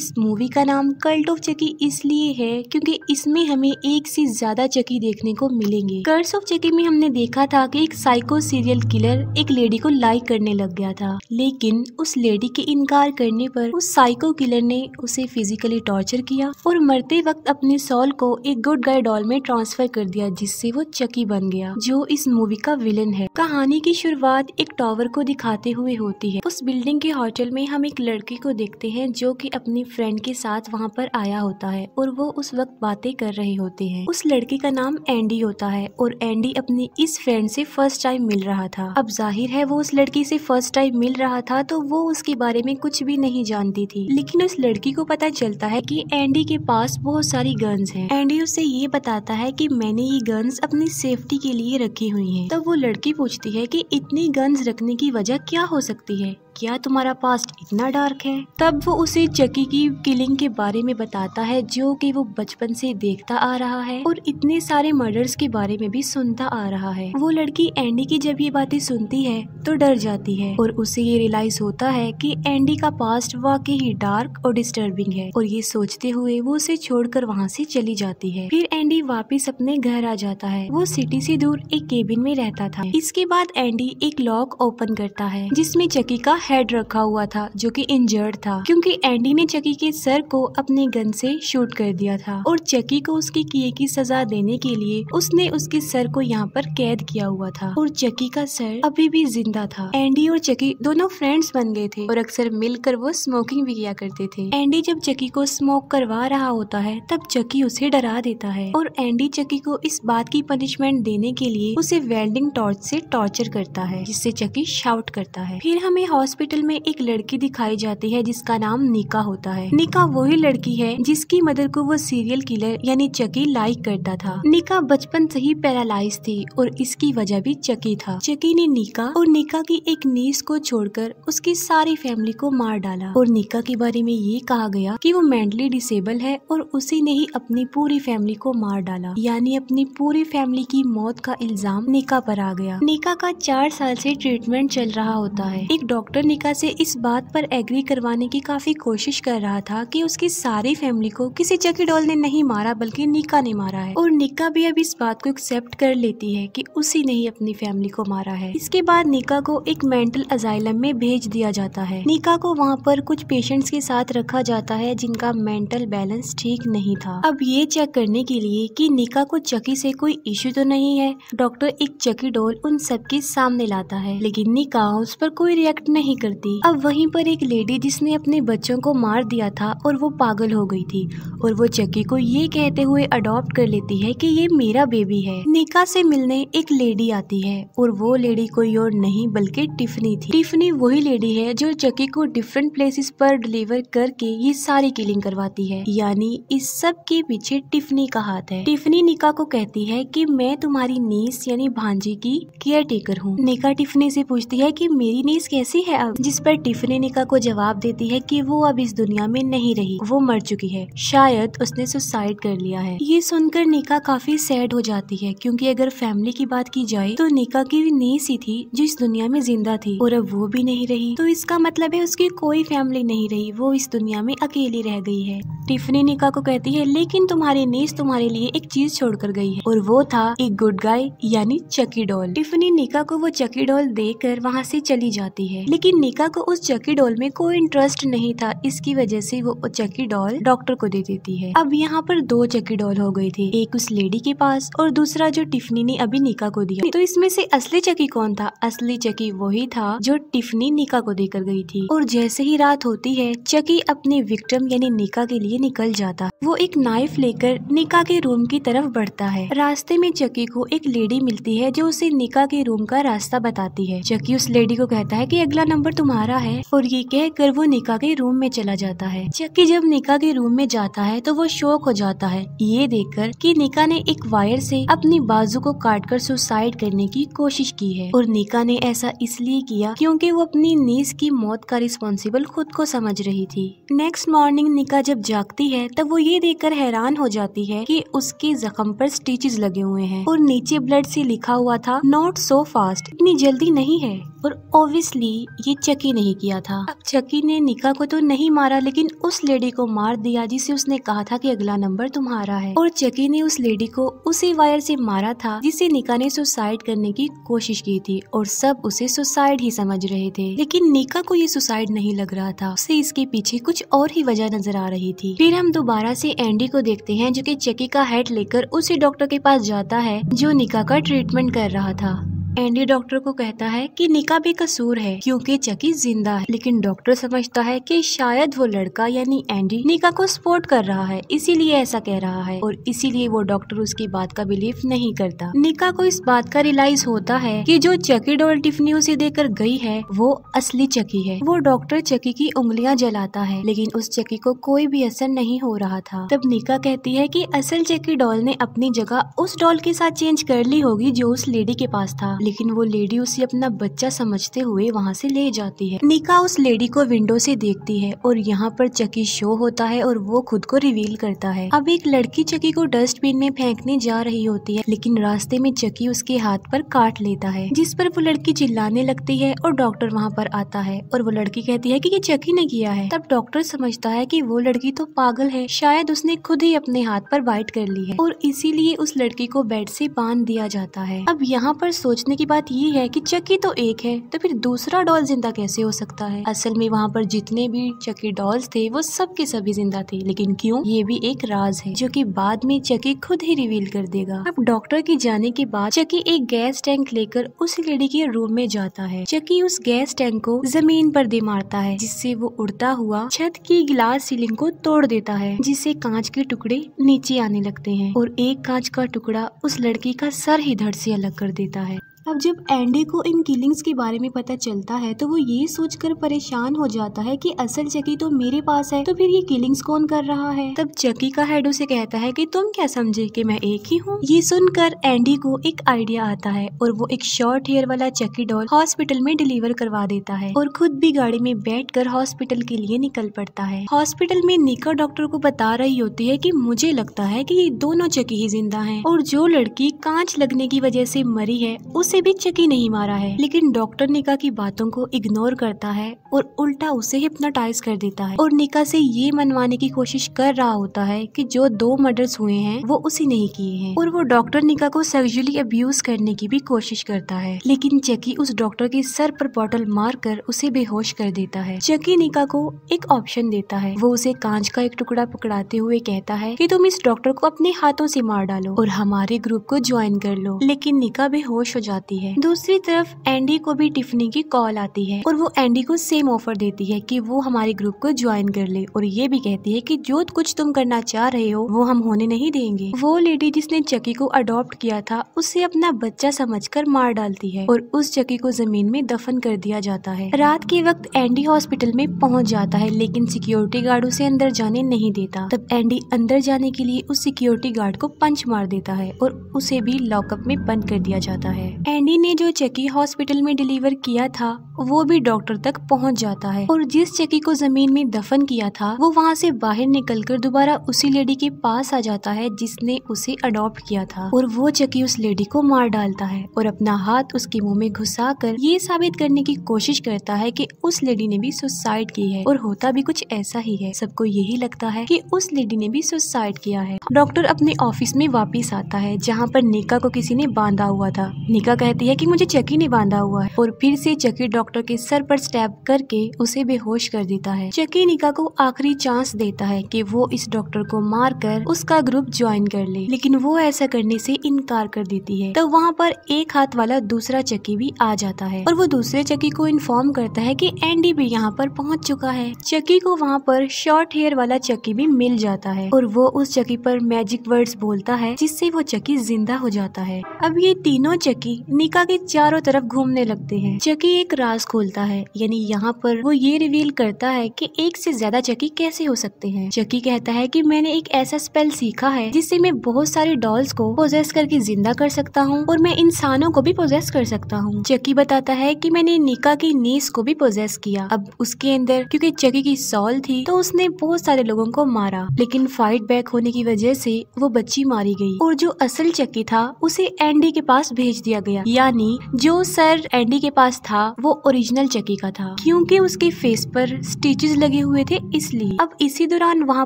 इस मूवी का नाम कल्ट ऑफ चकी इसलिए है क्योंकि इसमें हमें एक से ज्यादा चकी देखने को मिलेंगे। कर्स ऑफ चकी में हमने देखा था कि एक साइको सीरियल किलर एक लेडी को लाइक करने लग गया था, लेकिन उस लेडी के इनकार करने पर उस साइको किलर ने उसे फिजिकली टॉर्चर किया और मरते वक्त अपने सोल को एक गुड गाय डॉल में ट्रांसफर कर दिया, जिससे वो चकी बन गया, जो इस मूवी का विलन है। कहानी की शुरुआत एक टावर को दिखाते हुए होती है। उस बिल्डिंग के होटल में हम एक लड़के को देखते हैं जो कि अपनी फ्रेंड के साथ वहाँ पर आया होता है और वो उस वक्त बातें कर रहे होते हैं। उस लड़के का नाम एंडी होता है और एंडी अपनी इस फ्रेंड से फर्स्ट टाइम मिल रहा था। अब जाहिर है वो उस लड़की से फर्स्ट टाइम मिल रहा था तो वो उसके बारे में कुछ भी नहीं जानती थी, लेकिन उस लड़की को पता चलता है कि एंडी के पास बहुत सारी गन्स हैं। एंडी उसे ये बताता है कि मैंने ये गन्स अपनी सेफ्टी के लिए रखी हुई हैं। तब वो लड़की पूछती है कि इतनी गन्स रखने की वजह क्या हो सकती है, क्या तुम्हारा पास्ट इतना डार्क है? तब वो उसे चकी की किलिंग के बारे में बताता है जो कि वो बचपन से देखता आ रहा है और इतने सारे मर्डर्स के बारे में भी सुनता आ रहा है। वो लड़की एंडी की जब ये बातें सुनती है तो डर जाती है और उसे ये रियलाइज होता है कि एंडी का पास्ट वाकई ही डार्क और डिस्टर्बिंग है और ये सोचते हुए वो उसे छोड़कर वहाँ से चली जाती है। फिर एंडी वापस अपने घर आ जाता है। वो सिटी से दूर एक केबिन में रहता था। इसके बाद एंडी एक लॉक ओपन करता है जिसमें चकी का हेड रखा हुआ था जो कि इंजर्ड था क्योंकि एंडी ने चकी के सर को अपने गन से शूट कर दिया था और चकी को उसके किए की सजा देने के लिए उसने उसके सर को यहाँ पर कैद किया हुआ था और चकी का सर अभी भी जिंदा था। एंडी और चकी दोनों फ्रेंड्स बन गए थे और अक्सर मिलकर वो स्मोकिंग भी किया करते थे। एंडी जब चकी को स्मोक करवा रहा होता है तब चकी उसे डरा देता है और एंडी चकी को इस बात की पनिशमेंट देने के लिए उसे वेल्डिंग टॉर्च से टॉर्चर करता है, जिससे चकी शाउट करता है। फिर हमें हॉस्पिटल में एक लड़की दिखाई जाती है जिसका नाम निका होता है। निका वही लड़की है जिसकी मदर को वो सीरियल किलर यानी चकी लाइक करता था। निका बचपन से ही पैरालाइज थी और इसकी वजह भी चकी था। चकी ने निका और निका की एक नीस को छोड़कर उसकी सारी फैमिली को मार डाला और निका के बारे में ये कहा गया कि वो मेंटली डिसेबल है और उसी ने ही अपनी पूरी फैमिली को मार डाला, यानी अपनी पूरी फैमिली की मौत का इल्जाम निका पर आ गया। निका का 4 साल से ट्रीटमेंट चल रहा होता है। एक डॉक्टर निका से इस बात पर एग्री करवाने की काफी कोशिश कर रहा था कि उसकी सारी फैमिली को किसी चकी डॉल ने नहीं मारा बल्कि निका ने मारा है और निका भी अब इस बात को एक्सेप्ट कर लेती है कि उसी ने ही अपनी फैमिली को मारा है। इसके बाद निका को एक मेंटल अजाइलम में भेज दिया जाता है। निका को वहाँ पर कुछ पेशेंट्स के साथ रखा जाता है जिनका मेंटल बैलेंस ठीक नहीं था। अब ये चेक करने के लिए कि निका को चकी से कोई इश्यू तो नहीं है, डॉक्टर एक चकी डॉल उन सबके सामने लाता है, लेकिन निका उस पर कोई रिएक्ट नहीं करती। अब वहीं पर एक लेडी जिसने अपने बच्चों को मार दिया था और वो पागल हो गई थी और वो चकी को ये कहते हुए अडॉप्ट कर लेती है कि ये मेरा बेबी है। निका से मिलने एक लेडी आती है और वो लेडी कोई और नहीं बल्कि टिफनी थी। टिफनी वही लेडी है जो चकी को डिफरेंट प्लेसेस पर डिलीवर करके ये सारी किलिंग करवाती है, यानी इस सब के पीछे टिफनी का हाथ है। टिफनी निका को कहती है कि मैं तुम्हारी नीस यानी भांजी की केयर टेकर हूँ। निका टिफनी से पूछती है कि मेरी नीस कैसी है अब, जिस पर टिफनी निका को जवाब देती है कि वो अब इस दुनिया में नहीं रही, वो मर चुकी है, शायद उसने सुसाइड कर लिया है। ये सुनकर निका काफी सैड हो जाती है क्योंकि अगर फैमिली की बात की जाए तो निका की नीस ही थी जो इस दुनिया में जिंदा थी और अब वो भी नहीं रही, तो इसका मतलब है उसकी कोई फैमिली नहीं रही, वो इस दुनिया में अकेली रह गई है। टिफनी निका को कहती है लेकिन तुम्हारी नीस तुम्हारे लिए एक चीज छोड़कर गई है और वो था एक गुड गाय यानी चकी डॉल। टिफनी निका को वो चकी डॉल देकर वहाँ से चली जाती है, लेकिन निका को उस चकी डॉल में कोई इंटरेस्ट नहीं था, इसकी वजह से वो चकी डॉल डॉक्टर को दे देती है। अब यहाँ पर 2 चकी डॉल हो गई थी, एक उस लेडी के पास और दूसरा जो टिफनी ने अभी निका को दिया। तो इसमें से असली चकी कौन था? असली चकी वही था जो टिफनी निका को देकर गई थी। और जैसे ही रात होती है चकी अपने विक्टिम यानी निका के लिए निकल जाता है। वो एक नाइफ लेकर निका के रूम की तरफ बढ़ता है। रास्ते में चकी को एक लेडी मिलती है जो उसे निका के रूम का रास्ता बताती है। चकी उस लेडी को कहता है कि अगला नंबर तुम्हारा है और ये कहकर वो निका के रूम में चला जाता है। चकी जब निका के रूम में जाता है तो वो शॉक हो जाता है ये देखकर कि निका ने एक वायर से अपनी बाजू को काटकर सुसाइड करने की कोशिश की है और निका ने ऐसा इसलिए किया क्योंकि वो अपनी नीस की मौत का रिस्पॉन्सिबल खुद को समझ रही थी। नेक्स्ट मॉर्निंग निका जब जागती है तब वो ये देखकर हैरान हो जाती है कि उसके जख्म पर स्टिचेस लगे हुए हैं और नीचे ब्लड से लिखा हुआ था नॉट सो फास्ट, इतनी जल्दी नहीं है। और ऑब्वियसली कि चकी नहीं किया था। अब चकी ने निका को तो नहीं मारा लेकिन उस लेडी को मार दिया जिसे उसने कहा था कि अगला नंबर तुम्हारा है। और चकी ने उस लेडी को उसी वायर से मारा था जिसे निका ने सुसाइड करने की कोशिश की थी और सब उसे सुसाइड ही समझ रहे थे। लेकिन निका को ये सुसाइड नहीं लग रहा था, उसे इसके पीछे कुछ और ही वजह नजर आ रही थी। फिर हम दोबारा से एंडी को देखते हैं जो कि चकी का हेड लेकर उसी डॉक्टर के पास जाता है जो निका का ट्रीटमेंट कर रहा था। एंडी डॉक्टर को कहता है कि निका बेकसूर है क्योंकि चकी जिंदा है, लेकिन डॉक्टर समझता है कि शायद वो लड़का यानी एंडी निका को सपोर्ट कर रहा है, इसीलिए ऐसा कह रहा है और इसीलिए वो डॉक्टर उसकी बात का बिलीव नहीं करता। निका को इस बात का रियलाइज होता है कि जो चकी डॉल टिफनी उसे देकर गई है वो असली चकी है। वो डॉक्टर चकी की उंगलियां जलाता है लेकिन उस चकी को कोई भी असर नहीं हो रहा था। तब निका कहती है कि असल चकी डॉल ने अपनी जगह उस डॉल के साथ चेंज कर ली होगी जो उस लेडी के पास था, लेकिन वो लेडी उसे अपना बच्चा समझते हुए वहाँ से ले जाती है। निका उस लेडी को विंडो से देखती है और यहाँ पर चकी शो होता है और वो खुद को रिवील करता है। अब एक लड़की चकी को डस्टबिन में फेंकने जा रही होती है लेकिन रास्ते में चकी उसके हाथ पर काट लेता है, जिस पर वो लड़की चिल्लाने लगती है और डॉक्टर वहाँ पर आता है और वो लड़की कहती है कि ये चकी ने किया है। तब डॉक्टर समझता है कि वो लड़की तो पागल है, शायद उसने खुद ही अपने हाथ पर बाइट कर ली है और इसीलिए उस लड़की को बेड से बांध दिया जाता है। अब यहाँ पर सोचने की बात ये है कि चकी तो एक है तो फिर दूसरा डॉल जिंदा कैसे हो सकता है। असल में वहाँ पर जितने भी चकी डॉल्स थे वो सब के सभी जिंदा थे, लेकिन क्यों, ये भी एक राज है जो कि बाद में चकी खुद ही रिवील कर देगा। अब डॉक्टर के जाने के बाद चकी एक गैस टैंक लेकर उस लेडी के रूम में जाता है। चकी उस गैस टैंक को जमीन पर दे मारता है जिससे वो उड़ता हुआ छत की ग्लास सीलिंग को तोड़ देता है, जिससे कांच के टुकड़े नीचे आने लगते हैं और एक कांच का टुकड़ा उस लड़की का सर ही धड़ से अलग कर देता है। अब जब एंडी को इन किलिंग्स के बारे में पता चलता है तो वो ये सोचकर परेशान हो जाता है कि असल चकी तो मेरे पास है, तो फिर ये किलिंग्स कौन कर रहा है। तब चकी का हेड उसे कहता है कि तुम क्या समझे कि मैं एक ही हूँ। ये सुनकर एंडी को एक आइडिया आता है और वो एक शॉर्ट हेयर वाला चकी डॉल हॉस्पिटल में डिलीवर करवा देता है और खुद भी गाड़ी में बैठकर हॉस्पिटल के लिए निकल पड़ता है। हॉस्पिटल में निका डॉक्टर को बता रही होती है कि मुझे लगता है कि ये दोनों चकी ही जिंदा हैं और जो लड़की कांच लगने की वजह से मरी है उसे भी चकी नहीं मारा है। लेकिन डॉक्टर निका की बातों को इग्नोर करता है और उल्टा उसे हिप्नोटाइज कर देता है और निका से ये मनवाने की कोशिश कर रहा होता है कि जो 2 मर्डर्स हुए हैं वो उसी ने ही किए हैं और वो डॉक्टर निका को सेक्सुअली अब्यूज करने की भी कोशिश करता है। लेकिन चकी उस डॉक्टर के सर पर बॉटल मारकर उसे बेहोश कर देता है। चकी निका को एक ऑप्शन देता है, वो उसे कांच का एक टुकड़ा पकड़ाते हुए कहता है कि तुम इस डॉक्टर को अपने हाथों से मार डालो और हमारे ग्रुप को ज्वाइन कर लो। लेकिन निका बेहोश हो जाती है। दूसरी तरफ एंडी को भी टिफनी की कॉल आती है और वो एंडी को सेम ऑफर देती है कि वो हमारे ग्रुप को ज्वाइन कर ले और ये भी कहती है कि जो कुछ तुम करना चाह रहे हो वो हम होने नहीं देंगे। वो लेडी जिसने चकी को अडॉप्ट किया था उसे अपना बच्चा समझकर मार डालती है और उस चकी को जमीन में दफन कर दिया जाता है। रात के वक्त एंडी हॉस्पिटल में पहुंच जाता है लेकिन सिक्योरिटी गार्ड उसे अंदर जाने नहीं देता। तब एंडी अंदर जाने के लिए उस सिक्योरिटी गार्ड को पंच मार देता है और उसे भी लॉकअप में बंद कर दिया जाता है। एंडी ने जो चकी हॉस्पिटल में डिलीवर किया था वो भी डॉक्टर तक पहुंच जाता है और जिस चकी को जमीन में दफन किया था वो वहाँ से बाहर निकलकर दोबारा उसी लेडी के पास आ जाता है जिसने उसे अडॉप्ट किया था और वो चकी उस लेडी को मार डालता है और अपना हाथ उसके मुंह में घुसाकर ये साबित करने की कोशिश करता है कि उस लेडी ने भी सुसाइड की है और होता भी कुछ ऐसा ही है। सबको यही लगता है कि उस लेडी ने भी सुसाइड किया है। डॉक्टर अपने ऑफिस में वापिस आता है जहाँ पर निका को किसी ने बांधा हुआ था। निका कहती है कि मुझे चकी ने बांधा हुआ है और फिर से चकी डॉक्टर के सर पर स्टैब करके उसे बेहोश कर देता है। चकी निका को आखिरी चांस देता है कि वो इस डॉक्टर को मारकर उसका ग्रुप ज्वाइन कर ले, लेकिन वो ऐसा करने से इनकार कर देती है। तो वहाँ पर एक हाथ वाला दूसरा चकी भी आ जाता है और वो दूसरे चकी को इन्फॉर्म करता है कि एंडी भी यहाँ पर पहुँच चुका है। चकी को वहाँ पर शॉर्ट हेयर वाला चकी भी मिल जाता है और वो उस चकी पर मैजिक वर्ड्स बोलता है जिससे वो चकी जिंदा हो जाता है। अब ये तीनों चकी निका के चारों तरफ घूमने लगते हैं। चकी एक राज खोलता है, यानी यहाँ पर वो ये रिवील करता है कि एक से ज्यादा चकी कैसे हो सकते हैं। चकी कहता है कि मैंने एक ऐसा स्पेल सीखा है जिससे मैं बहुत सारे डॉल्स को पोजेस करके जिंदा कर सकता हूँ और मैं इंसानों को भी पोजेस कर सकता हूँ। चकी बताता है कि मैंने निका की नीस को भी पोजेस किया। अब उसके अंदर क्योंकि चकी की सॉल थी तो उसने बहुत सारे लोगों को मारा, लेकिन फाइट बैक होने की वजह से वो बच्ची मारी गई और जो असल चकी था उसे एंडी के पास भेज दिया गया, यानी जो सर एंडी के पास था वो ओरिजिनल चकी का था, क्योंकि उसके फेस पर स्टिचेस लगे हुए थे इसलिए। अब इसी दौरान वहाँ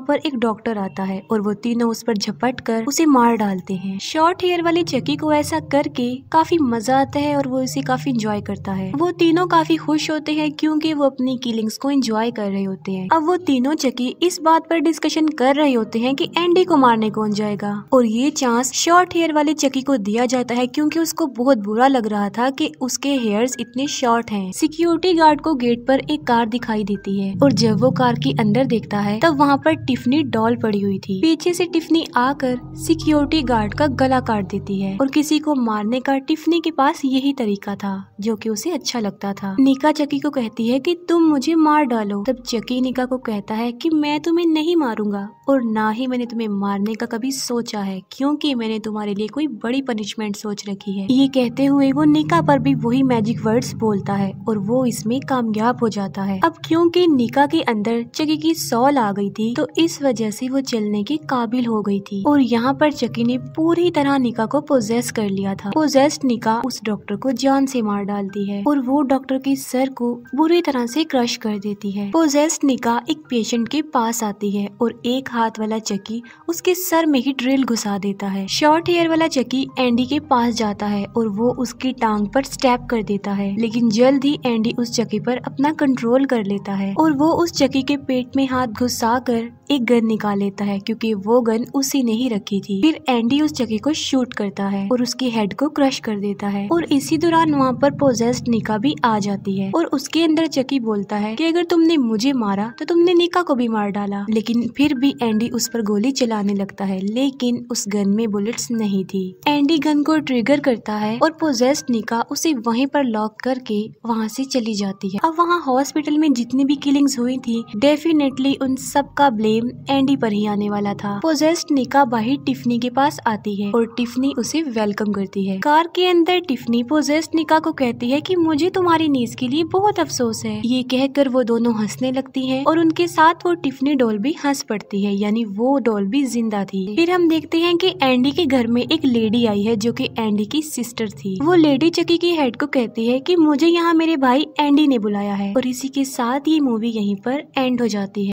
पर एक डॉक्टर आता है और वो तीनों उस पर झपट कर उसे मार डालते हैं। शॉर्ट हेयर वाली चकी को ऐसा करके काफी मजा आता है और वो इसे काफी इंजॉय करता है। वो तीनों काफी खुश होते हैं क्योंकि वो अपनी किलिंग्स को एंजॉय कर रहे होते हैं। अब वो तीनों चकी इस बात पर डिस्कशन कर रहे होते हैं कि एंडी को मारने कौन जाएगा, और ये चांस शॉर्ट हेयर वाली चकी को दिया जाता है क्योंकि उसको बहुत बुरा लग रहा था कि उसके हेयर्स इतने शॉर्ट हैं। सिक्योरिटी गार्ड को गेट पर एक कार दिखाई देती है और जब वो कार के अंदर देखता है तब वहाँ पर टिफनी डॉल पड़ी हुई थी। पीछे से टिफनी आकर सिक्योरिटी गार्ड का गला काट देती है और किसी को मारने का टिफनी के पास यही तरीका था जो कि उसे अच्छा लगता था। निका चकी को कहती है कि तुम मुझे मार डालो। तब चकी निका को कहता है कि मैं तुम्हें नहीं मारूंगा और ना ही मैंने तुम्हें मारने का कभी सोचा है, क्योंकि मैंने तुम्हारे लिए कोई बड़ी पनिशमेंट सोच रखी है। ये कहते हुए वो निका पर भी वही मैजिक वर्ड्स बोलता है और वो इसमें कामयाब हो जाता है। अब क्योंकि निका के अंदर चकी की सॉल आ गई थी तो इस वजह से वो चलने के काबिल हो गई थी और यहाँ पर चकी ने पूरी तरह निका को पोजेस कर लिया था। पोजेस्ड निका उस डॉक्टर को जान से मार डालती है और वो डॉक्टर के सर को बुरी तरह से क्रश कर देती है। पोजेस्ड निका एक पेशेंट के पास आती है और एक हाथ वाला चकी उसके सर में ही ड्रिल घुसा देता है। शॉर्ट हेयर वाला चकी एंडी के पास जाता है और वो उसकी टांग पर स्टेप कर देता है, लेकिन जल्द ही एंडी उस चकी पर अपना कंट्रोल कर लेता है और वो उस चकी के पेट में हाथ घुसा कर एक गन निकाल लेता है क्योंकि वो गन उसी ने ही रखी थी। फिर एंडी उस चकी को शूट करता है और उसके हेड को क्रश कर देता है और इसी दौरान वहाँ पर पोजेस्ड निका भी आ जाती है और उसके अंदर चकी बोलता है कि अगर तुमने मुझे मारा तो तुमने निका को भी मार डाला। लेकिन फिर भी एंडी उस पर गोली चलाने लगता है, लेकिन उस गन में बुलेट्स नहीं थी। एंडी गन को ट्रिगर करता है और पोजेस्ड निका उसे वहीं पर लॉक करके वहाँ से चली जाती है। अब वहाँ हॉस्पिटल में जितनी भी किलिंग्स हुई थी डेफिनेटली उन सब का ब्लेम एंडी पर ही आने वाला था। पोजेस्ड निका बाहर टिफनी के पास आती है और टिफनी उसे वेलकम करती है। कार के अंदर टिफनी पोजेस्ड निका को कहती है कि मुझे तुम्हारी नीज के लिए बहुत अफसोस है। ये कहकर वो दोनों हंसने लगती हैं और उनके साथ वो टिफनी डॉल भी हंस पड़ती है, यानी वो डॉल भी जिंदा थी। फिर हम देखते हैं कि एंडी के घर में एक लेडी आई है जो कि एंडी की सिस्टर थी। वो लेडी चकी की हेड को कहती है कि मुझे यहाँ मेरे भाई एंडी ने बुलाया है और इसी के साथ ये मूवी यहीं पर एंड हो जाती है।